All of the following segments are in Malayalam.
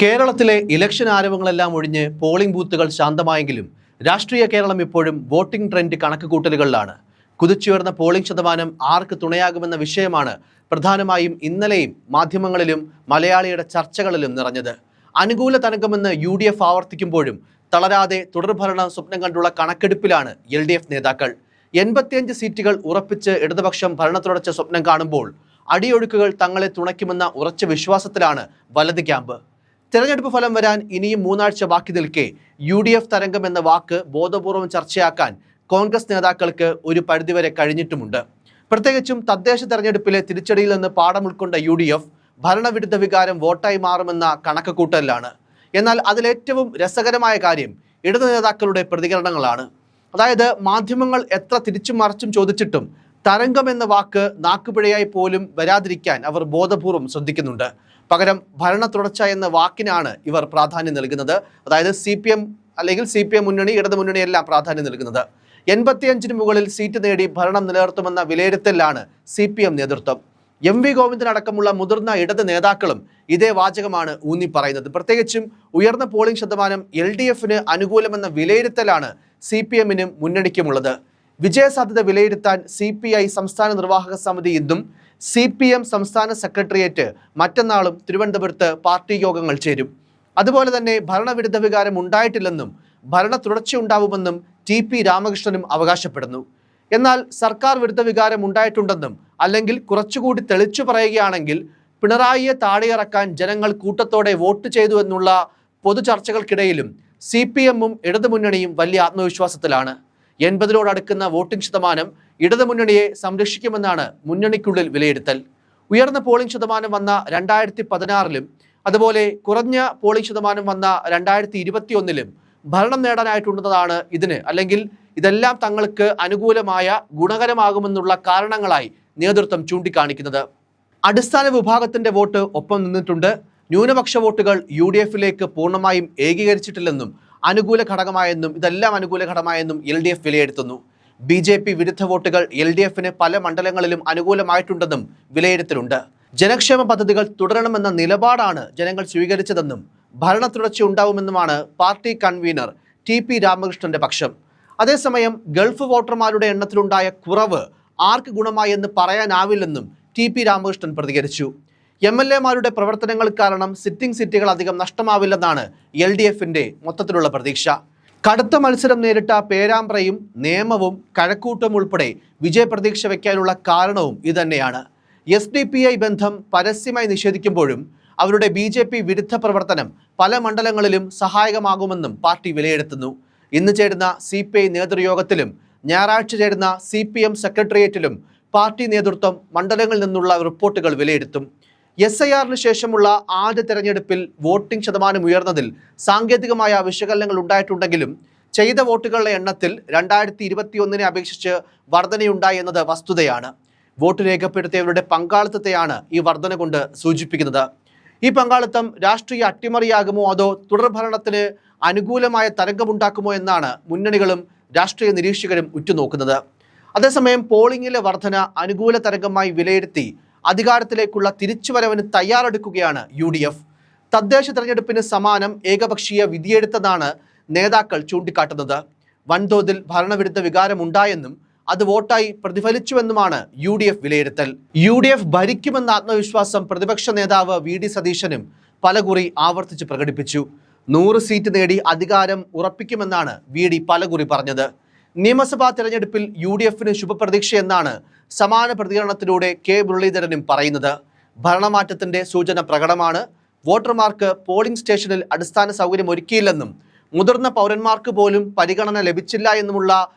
കേരളത്തിലെ ഇലക്ഷൻ ആരവങ്ങളെല്ലാം ഒഴിഞ്ഞ് പോളിംഗ് ബൂത്തുകൾ ശാന്തമായെങ്കിലും രാഷ്ട്രീയ കേരളം ഇപ്പോഴും വോട്ടിംഗ് ട്രെൻഡ് കണക്കുകൂട്ടലുകളിലാണ്. കുതിച്ചുയർന്ന പോളിംഗ് ശതമാനം ആർക്ക് തുണയാകുമെന്ന വിഷയമാണ് പ്രധാനമായും ഇന്നലെയും മാധ്യമങ്ങളിലും മലയാളിയുടെ ചർച്ചകളിലും നിറഞ്ഞത്. അനുകൂല തരംഗമെന്ന് UDF ആവർത്തിക്കുമ്പോഴും തളരാതെ തുടർഭരണം സ്വപ്നം കണ്ടുള്ള കണക്കെടുപ്പിലാണ് LDF നേതാക്കൾ. 85 സീറ്റുകൾ ഉറപ്പിച്ച് ഇടതുപക്ഷം ഭരണത്തുടർച്ച സ്വപ്നം കാണുമ്പോൾ അടിയൊഴുക്കുകൾ തങ്ങളെ തുണയ്ക്കുമെന്ന ഉറച്ച വിശ്വാസത്തിലാണ് വലത് ക്യാമ്പ്. തെരഞ്ഞെടുപ്പ് ഫലം വരാൻ ഇനിയും 3 ആഴ്ച ബാക്കി നിൽക്കെ UDF തരംഗം എന്ന വാക്ക് ബോധപൂർവം ചർച്ചയാക്കാൻ കോൺഗ്രസ് നേതാക്കൾക്ക് ഒരു പരിധിവരെ കഴിഞ്ഞിട്ടുമുണ്ട്. പ്രത്യേകിച്ചും തദ്ദേശ തെരഞ്ഞെടുപ്പിലെ തിരിച്ചടിയിൽ നിന്ന് പാഠം ഉൾക്കൊണ്ട UDF ഭരണവിരുദ്ധ വികാരം വോട്ടായി മാറുമെന്ന കണക്കുകൂട്ടലിലാണ്. എന്നാൽ അതിലേറ്റവും രസകരമായ കാര്യം ഇടതു നേതാക്കളുടെ പ്രതികരണങ്ങളാണ്. അതായത് മാധ്യമങ്ങൾ എത്ര തിരിച്ചും മറിച്ചും ചോദിച്ചിട്ടും തരംഗം എന്ന വാക്ക് നാക്കുപിഴയായി പോലും വരാതിരിക്കാൻ അവർ ബോധപൂർവം ശ്രദ്ധിക്കുന്നുണ്ട്. പകരം ഭരണ തുടർച്ച എന്ന വാക്കിനാണ് ഇവർ പ്രാധാന്യം നൽകുന്നത്. അതായത് CPM അല്ലെങ്കിൽ CPM മുന്നണി, ഇടതു മുന്നണിയെല്ലാം പ്രാധാന്യം നൽകുന്നത്. 85-ന് മുകളിൽ സീറ്റ് നേടി ഭരണം നിലനിർത്തുമെന്ന വിലയിരുത്തലാണ് CPM നേതൃത്വം. MV ഗോവിന്ദൻ അടക്കമുള്ള മുതിർന്ന ഇടത് നേതാക്കളും ഇതേ വാചകമാണ് ഊന്നി പറയുന്നത്. പ്രത്യേകിച്ചും ഉയർന്ന പോളിംഗ് ശതമാനം LDFന് അനുകൂലമെന്ന വിലയിരുത്തലാണ് CPMനും മുന്നണിക്കുമുള്ളത്. വിജയസാധ്യത വിലയിരുത്താൻ CPI സംസ്ഥാന നിർവാഹക സമിതി ഇന്നും CPM സംസ്ഥാന സെക്രട്ടേറിയറ്റ് മറ്റന്നാളും തിരുവനന്തപുരത്ത് പാർട്ടി യോഗങ്ങൾ ചേരും. അതുപോലെ തന്നെ ഭരണവിരുദ്ധ വികാരം ഉണ്ടായിട്ടില്ലെന്നും ഭരണ തുടർച്ചയുണ്ടാവുമെന്നും TP രാമകൃഷ്ണനും അവകാശപ്പെടുന്നു. എന്നാൽ സർക്കാർ വിരുദ്ധ വികാരം ഉണ്ടായിട്ടുണ്ടെന്നും അല്ലെങ്കിൽ കുറച്ചുകൂടി തെളിച്ചു പറയുകയാണെങ്കിൽ പിണറായിയെ താഴെയിറക്കാൻ ജനങ്ങൾ കൂട്ടത്തോടെ വോട്ട് ചെയ്തു എന്നുള്ള പൊതു ചർച്ചകൾക്കിടയിലും CPMും ഇടതുമുന്നണിയും വലിയ ആത്മവിശ്വാസത്തിലാണ്. 80-നോടടുക്കുന്ന വോട്ടിംഗ് ശതമാനം ഇടതുമുന്നണിയെ സംരക്ഷിക്കുമെന്നാണ് മുന്നണിക്കുള്ളിൽ വിലയിരുത്തൽ. ഉയർന്ന പോളിംഗ് ശതമാനം വന്ന 2016-ലും അതുപോലെ കുറഞ്ഞ പോളിംഗ് ശതമാനം വന്ന 2021-ലും ഭരണം നേടാനായിട്ടുണ്ടെന്നതാണ് ഇതിന്, അല്ലെങ്കിൽ ഇതെല്ലാം തങ്ങൾക്ക് അനുകൂലമായ ഗുണകരമാകുമെന്നുള്ള കാരണങ്ങളായി നേതൃത്വം ചൂണ്ടിക്കാണിക്കുന്നത്. അടിസ്ഥാന വിഭാഗത്തിന്റെ വോട്ട് ഒപ്പം നിന്നിട്ടുണ്ട്. ന്യൂനപക്ഷ വോട്ടുകൾ UDFിലേക്ക് പൂർണ്ണമായും ഏകീകരിച്ചിട്ടില്ലെന്നും അനുകൂല ഘടകമായെന്നും ഇതെല്ലാം അനുകൂല ഘടകമായെന്നും LDF വിലയിരുത്തുന്നു. BJP വിരുദ്ധ വോട്ടുകൾ LDFന് പല മണ്ഡലങ്ങളിലും അനുകൂലമായിട്ടുണ്ടെന്നും വിലയിരുത്തലുണ്ട്. ജനക്ഷേമ പദ്ധതികൾ തുടരണമെന്ന നിലപാടാണ് ജനങ്ങൾ സ്വീകരിച്ചതെന്നും ഭരണ തുടർച്ച ഉണ്ടാവുമെന്നുമാണ് പാർട്ടി കൺവീനർ TP രാമകൃഷ്ണന്റെ പക്ഷം. അതേസമയം ഗൾഫ് വോട്ടർമാരുടെ എണ്ണത്തിലുണ്ടായ കുറവ് ആർക്ക് ഗുണമായി എന്ന് പറയാനാവില്ലെന്നും TP രാമകൃഷ്ണൻ പ്രതികരിച്ചു. MLAമാരുടെ പ്രവർത്തനങ്ങൾ കാരണം സിറ്റിംഗ് സീറ്റുകൾ അധികം നഷ്ടമാവില്ലെന്നാണ് LDFന്റെ മൊത്തത്തിലുള്ള പ്രതീക്ഷ. കടുത്ത മത്സരം നേരിട്ട പേരാമ്പ്രയും നേമവും കഴക്കൂട്ടം ഉൾപ്പെടെ വിജയപ്രതീക്ഷ വയ്ക്കാനുള്ള കാരണവും ഇതുതന്നെയാണ്. SDPI ബന്ധം പരസ്യമായി നിഷേധിക്കുമ്പോഴും അവരുടെ BJP വിരുദ്ധ പ്രവർത്തനം പല മണ്ഡലങ്ങളിലും സഹായകമാകുമെന്നും പാർട്ടി വിലയിരുത്തുന്നു. ഇന്ന് ചേരുന്ന CPI നേതൃയോഗത്തിലും ഞായറാഴ്ച ചേരുന്ന CPM സെക്രട്ടേറിയറ്റിലും പാർട്ടി നേതൃത്വം മണ്ഡലങ്ങളിൽ നിന്നുള്ള റിപ്പോർട്ടുകൾ വിലയിരുത്തും. SIRന് ശേഷമുള്ള ആദ്യ തെരഞ്ഞെടുപ്പിൽ വോട്ടിംഗ് ശതമാനം ഉയർന്നതിൽ സാങ്കേതികമായ വിശകലനങ്ങൾ ഉണ്ടായിട്ടുണ്ടെങ്കിലും ചെയ്ത വോട്ടുകളുടെ എണ്ണത്തിൽ 2021-നെ അപേക്ഷിച്ച് വർധനയുണ്ടായി എന്നത് വസ്തുതയാണ്. വോട്ട് രേഖപ്പെടുത്തിയവരുടെ പങ്കാളിത്തത്തെയാണ് ഈ വർധന കൊണ്ട് സൂചിപ്പിക്കുന്നത്. ഈ പങ്കാളിത്തം രാഷ്ട്രീയ അട്ടിമറിയാകുമോ അതോ തുടർഭരണത്തിന് അനുകൂലമായ തരംഗമുണ്ടാക്കുമോ എന്നാണ് മുന്നണികളും രാഷ്ട്രീയ നിരീക്ഷകരും ഉറ്റുനോക്കുന്നത്. അതേസമയം പോളിംഗിലെ വർധന അനുകൂല തരംഗമായി വിലയിരുത്തി അധികാരത്തിലേക്കുള്ള തിരിച്ചുവരവിന് തയ്യാറെടുക്കുകയാണ് UDF. തദ്ദേശ തെരഞ്ഞെടുപ്പിന് സമാനം ഏകപക്ഷീയ വിധിയെടുത്തതാണ് നേതാക്കൾ ചൂണ്ടിക്കാട്ടുന്നത്. വൻതോതിൽ ഭരണവിരുദ്ധ വികാരമുണ്ടായെന്നും അത് വോട്ടായി പ്രതിഫലിച്ചുവെന്നുമാണ് UDF വിലയിരുത്തൽ. UDF ഭരിക്കുമെന്ന ആത്മവിശ്വാസം പ്രതിപക്ഷ നേതാവ് VD സതീശനും പലകുറി ആവർത്തിച്ച് പ്രകടിപ്പിച്ചു. 100 സീറ്റ് നേടി അധികാരം ഉറപ്പിക്കുമെന്നാണ് VD പലകുറി പറഞ്ഞത്. നിയമസഭാ തെരഞ്ഞെടുപ്പിൽ UDFന് ശുഭപ്രതീക്ഷയെന്നാണ് സമാന പ്രതികരണത്തിലൂടെ K മുരളീധരനും പറയുന്നത്. ഭരണമാറ്റത്തിന്റെ സൂചന പ്രകടമാണ്. വോട്ടർമാർക്ക് പോളിംഗ് സ്റ്റേഷനിൽ അടിസ്ഥാന സൗകര്യം ഒരുക്കിയില്ലെന്നും മുതിർന്ന പൗരന്മാർക്ക് പോലും പരിഗണന ലഭിച്ചില്ല എന്നുമുള്ള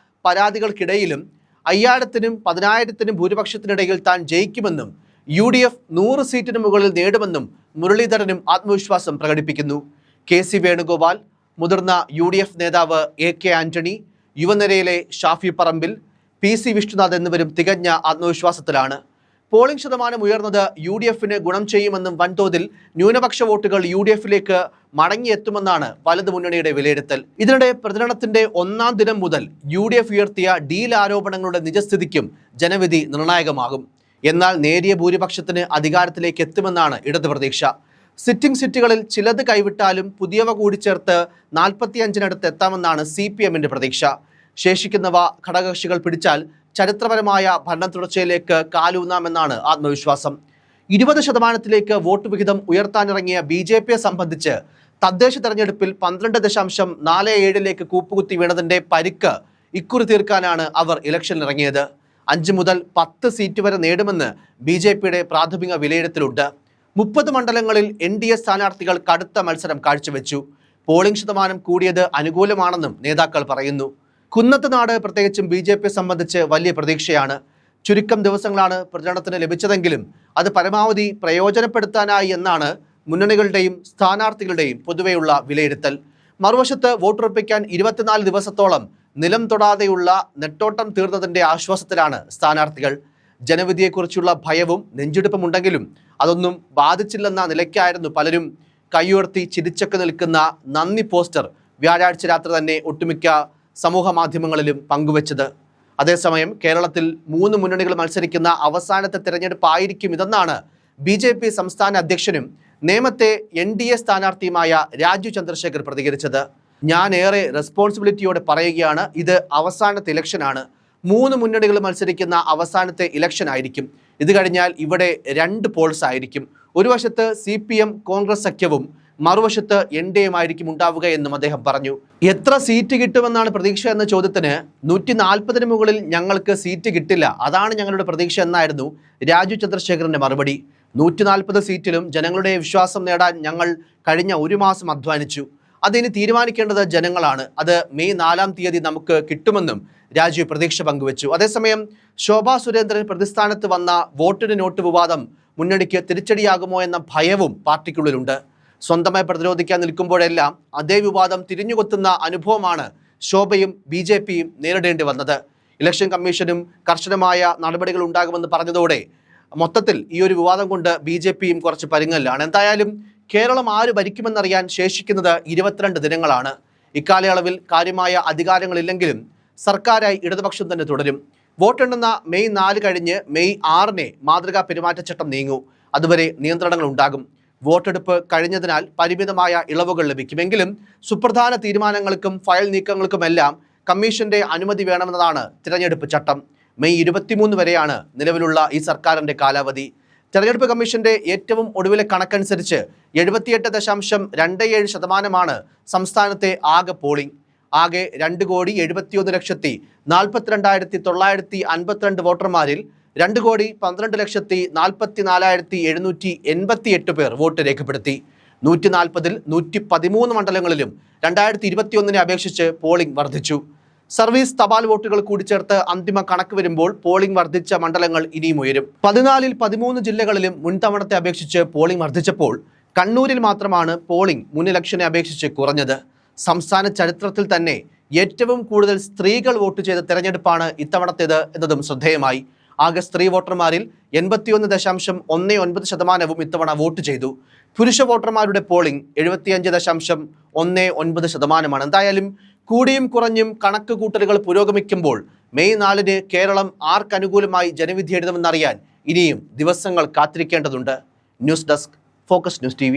പരാതികൾക്കിടയിലും 5000-നും 10,000-നും ഭൂരിപക്ഷത്തിനിടയിൽ താൻ ജയിക്കുമെന്നും UDF 100 സീറ്റിന് മുകളിൽ നേടുമെന്നും മുരളീധരനും ആത്മവിശ്വാസം പ്രകടിപ്പിക്കുന്നു. KC വേണുഗോപാൽ, മുതിർന്ന UDF നേതാവ് AK ആന്റണി, യുവനിരയിലെ ഷാഫി പറമ്പിൽ, PC വിഷ്ണുനാഥ് എന്നിവരും തികഞ്ഞ ആത്മവിശ്വാസത്തിലാണ്. പോളിംഗ് ശതമാനം ഉയർന്നത് UDFന് ഗുണം ചെയ്യുമെന്നും വൻതോതിൽ ന്യൂനപക്ഷ വോട്ടുകൾ UDFിലേക്ക് മടങ്ങിയെത്തുമെന്നാണ് വലതു മുന്നണിയുടെ വിലയിരുത്തൽ. ഇതിനിടെ പ്രചരണത്തിന്റെ 1-ാം ദിനം മുതൽ UDF ഉയർത്തിയ ഡീൽ ആരോപണങ്ങളുടെ നിജസ്ഥിതിക്കും ജനവിധി നിർണായകമാകും. എന്നാൽ നേരിയ ഭൂരിപക്ഷത്തിന് അധികാരത്തിലേക്ക് എത്തുമെന്നാണ് ഇടതു പ്രതീക്ഷ. സിറ്റിംഗ് സീറ്റുകളിൽ ചിലത് കൈവിട്ടാലും പുതിയവ കൂടി ചേർത്ത് 45-നടുത്ത് എത്താമെന്നാണ് CPMന്റെ പ്രതീക്ഷ. ശേഷിക്കുന്നവ ഘടകകക്ഷികൾ പിടിച്ചാൽ ചരിത്രപരമായ ഭരണ തുടർച്ചയിലേക്ക് കാലൂന്നാമെന്നാണ് ആത്മവിശ്വാസം. 20% വോട്ട് വിഹിതം ഉയർത്താനിറങ്ങിയ BJPയെ സംബന്ധിച്ച് തദ്ദേശ തെരഞ്ഞെടുപ്പിൽ 12.47 കൂപ്പുകുത്തി വീണതിന്റെ പരിക്ക് ഇക്കുറി തീർക്കാനാണ് അവർ ഇലക്ഷനിലിറങ്ങിയത്. 5 മുതൽ 10 സീറ്റ് വരെ നേടുമെന്ന് BJPയുടെ പ്രാഥമിക വിലയിരുത്തലുണ്ട്. 30 മണ്ഡലങ്ങളിൽ NDA സ്ഥാനാർത്ഥികൾ കടുത്ത മത്സരം കാഴ്ചവെച്ചു. പോളിംഗ് ശതമാനം കൂടിയത് അനുകൂലമാണെന്നും നേതാക്കൾ പറയുന്നു. കുന്നത്തുനാട് പ്രത്യേകിച്ചും BJPയെ സംബന്ധിച്ച് വലിയ പ്രതീക്ഷയാണ്. ചുരുക്കം ദിവസങ്ങളാണ് പ്രചരണത്തിന് ലഭിച്ചതെങ്കിലും അത് പരമാവധി പ്രയോജനപ്പെടുത്താനായി എന്നാണ് മുന്നണികളുടെയും സ്ഥാനാർത്ഥികളുടെയും പൊതുവെയുള്ള വിലയിരുത്തൽ. മറുവശത്ത് വോട്ടുറപ്പിക്കാൻ 24 ദിവസത്തോളം നിലം തൊടാതെയുള്ള നെട്ടോട്ടം തീർന്നതിൻ്റെ ആശ്വാസത്തിലാണ് സ്ഥാനാർത്ഥികൾ. ജനവിധിയെക്കുറിച്ചുള്ള ഭയവും നെഞ്ചെടുപ്പുമുണ്ടെങ്കിലും അതൊന്നും ബാധിച്ചില്ലെന്ന നിലയ്ക്കായിരുന്നു പലരും കൈയുയർത്തി ചിരിച്ചൊക്കെ നിൽക്കുന്ന നന്ദി പോസ്റ്റർ വ്യാഴാഴ്ച രാത്രി തന്നെ ഒട്ടുമിക്ക സമൂഹ മാധ്യമങ്ങളിലും പങ്കുവച്ചത്. അതേസമയം കേരളത്തിൽ 3 മുന്നണികൾ മത്സരിക്കുന്ന അവസാനത്തെ തിരഞ്ഞെടുപ്പായിരിക്കും ഇതെന്നാണ് BJP സംസ്ഥാന അധ്യക്ഷനും നേമത്തെ NDA സ്ഥാനാർത്ഥിയുമായ രാജു ചന്ദ്രശേഖർ പ്രതികരിച്ചത്. ഞാൻ ഏറെ റെസ്പോൺസിബിലിറ്റിയോടെ പറയുകയാണ്, ഇത് അവസാനത്തെ ഇലക്ഷനാണ്. 3 മുന്നണികൾ മത്സരിക്കുന്ന അവസാനത്തെ ഇലക്ഷൻ ആയിരിക്കും. ഇത് കഴിഞ്ഞാൽ ഇവിടെ 2 പോൾസ് ആയിരിക്കും. ഒരു വശത്ത് CPM കോൺഗ്രസ് സഖ്യവും മറുവശത്ത് NDAയുമായിരിക്കും ഉണ്ടാവുക എന്നും അദ്ദേഹം പറഞ്ഞു. എത്ര സീറ്റ് കിട്ടുമെന്നാണ് പ്രതീക്ഷ എന്ന ചോദ്യത്തിന് 140-ന് മുകളിൽ ഞങ്ങൾക്ക് സീറ്റ് കിട്ടില്ല, അതാണ് ഞങ്ങളുടെ പ്രതീക്ഷ എന്നായിരുന്നു രാജു ചന്ദ്രശേഖറിന്റെ മറുപടി. 140 സീറ്റിലും ജനങ്ങളുടെ വിശ്വാസം നേടാൻ ഞങ്ങൾ കഴിഞ്ഞ 1 മാസം അധ്വാനിച്ചു. അതിനി തീരുമാനിക്കേണ്ടത് ജനങ്ങളാണ്. അത് മെയ് 4-ാം തീയതി നമുക്ക് കിട്ടുമെന്നും രാജു പ്രതീക്ഷ പങ്കുവച്ചു. അതേസമയം ശോഭാ സുരേന്ദ്രൻ പ്രതിസ്ഥാനത്ത് വന്ന വോട്ടിന് നോട്ട് വിവാദം മുന്നണിക്ക് തിരിച്ചടിയാകുമോ എന്ന ഭയവും പാർട്ടിക്കുള്ളിലുണ്ട്. സ്വന്തമായി പ്രതിരോധിക്കാൻ നിൽക്കുമ്പോഴെല്ലാം അതേ വിവാദം തിരിഞ്ഞുകൊത്തുന്ന അനുഭവമാണ് ശോഭയും BJPയും നേരിടേണ്ടി വന്നത്. ഇലക്ഷൻ കമ്മീഷനും കർശനമായ നടപടികൾ ഉണ്ടാകുമെന്ന് പറഞ്ഞതോടെ മൊത്തത്തിൽ ഈ ഒരു വിവാദം കൊണ്ട് BJPയും കുറച്ച് പരുങ്ങലിലാണ്. എന്തായാലും കേരളം ആര് ഭരിക്കുമെന്നറിയാൻ ശേഷിക്കുന്നത് 22 ദിനങ്ങളാണ്. ഇക്കാലയളവിൽ കാര്യമായ അധികാരങ്ങളില്ലെങ്കിലും സർക്കാരായി ഇടതുപക്ഷം തന്നെ തുടരും. വോട്ടെണ്ണുന്ന മെയ് 4 കഴിഞ്ഞ് മെയ് 6-ന് മാതൃകാ പെരുമാറ്റച്ചട്ടം നീങ്ങൂ. അതുവരെ നിയന്ത്രണങ്ങൾ ഉണ്ടാകും. വോട്ടെടുപ്പ് കഴിഞ്ഞതിനാൽ പരിമിതമായ ഇളവുകൾ ലഭിക്കുമെങ്കിലും സുപ്രധാന തീരുമാനങ്ങൾക്കും ഫയൽ നീക്കങ്ങൾക്കുമെല്ലാം കമ്മീഷന്റെ അനുമതി വേണമെന്നതാണ് തിരഞ്ഞെടുപ്പ് ചട്ടം. മെയ് 23 വരെയാണ് നിലവിലുള്ള ഈ സർക്കാരിന്റെ കാലാവധി. തെരഞ്ഞെടുപ്പ് കമ്മീഷന്റെ ഏറ്റവും ഒടുവിലെ കണക്കനുസരിച്ച് 78.27% സംസ്ഥാനത്തെ ആകെ പോളിംഗ്. ആകെ 2,71,42,952 വോട്ടർമാരിൽ 2,12,44,788 പേർ വോട്ട് രേഖപ്പെടുത്തി. 140-ൽ 113 മണ്ഡലങ്ങളിലും 2021-നെ അപേക്ഷിച്ച് പോളിംഗ് വർദ്ധിച്ചു. സർവീസ് തപാൽ വോട്ടുകൾ കൂടി ചേർത്ത് അന്തിമ കണക്ക് വരുമ്പോൾ പോളിംഗ് വർദ്ധിച്ച മണ്ഡലങ്ങൾ ഇനിയും ഉയരും. 14-ൽ 13 ജില്ലകളിലും മുൻതവണത്തെ അപേക്ഷിച്ച് പോളിംഗ് വർദ്ധിച്ചപ്പോൾ കണ്ണൂരിൽ മാത്രമാണ് പോളിംഗ് മുൻ ഇലക്ഷനെ അപേക്ഷിച്ച് കുറഞ്ഞത്. സംസ്ഥാന ചരിത്രത്തിൽ തന്നെ ഏറ്റവും കൂടുതൽ സ്ത്രീകൾ വോട്ട് ചെയ്ത തെരഞ്ഞെടുപ്പാണ് ഇത്തവണത്തേത് എന്നതും ശ്രദ്ധേയമായി. ആകെ സ്ത്രീ വോട്ടർമാരിൽ 81.19% ഇത്തവണ വോട്ട് ചെയ്തു. പുരുഷ വോട്ടർമാരുടെ പോളിംഗ് 75.19%. എന്തായാലും കൂടിയും കുറഞ്ഞും കണക്ക് കൂട്ടലുകൾ പുരോഗമിക്കുമ്പോൾ മെയ് 4-ന് കേരളം ആർക്കനുകൂലമായി ജനവിധി എഴുതുമെന്നറിയാൻ ഇനിയും ദിവസങ്ങൾ കാത്തിരിക്കേണ്ടതുണ്ട്. News desk, focus news TV.